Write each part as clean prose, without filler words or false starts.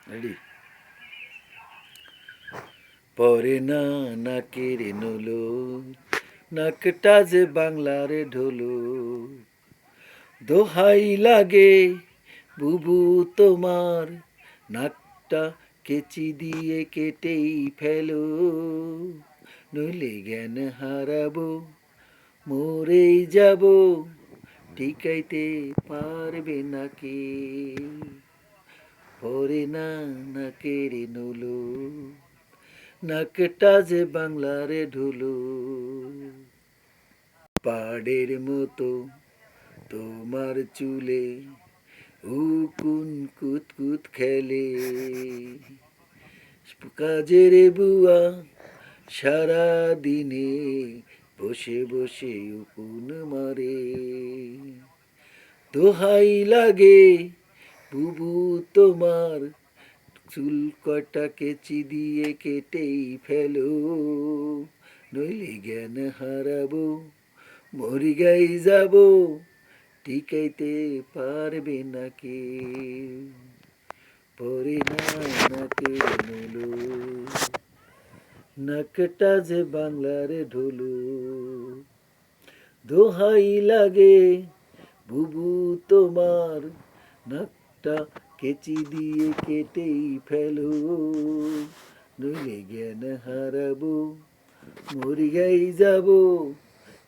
Ready? পরে না নাকের নলো, নাকটা যে বাংলার ঢোলো, দোহাই লাগে বুবু তোমার, নাকটা কেচি দিয়ে কেটেই ফেলো, নইলে জ্ঞান হারাবো, মরেই যাব, টিকাইতে পারবে না কে। পরে না নাকের নলো, নাকটা যে বাংলার ঢোলো, পাড়ের মতো তোমার চুলে উকুন কুতকুত খেলে, কাজের বুয়া সারা দিনে বসে বসে উকুন মারে, দোহাই লাগে বুবু তোমার, চুল কটা কেচি দিয়ে কেটেই ফেলো, নইলে জ্ঞান হারাবো, মরি গাই যাব, টিকাইতে পারবে না কে। পরে না নাকের নলো, নাকটা যে বাংলার ঢোলো, দোহাই লাগে বুবু তোমার, নাকটা কেচি দিয়ে কেটেই ফেলো, নইলে জ্ঞান হারাবো, মরি গাই যাব,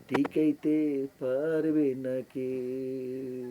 টিকাইতে পারবে না কেউ।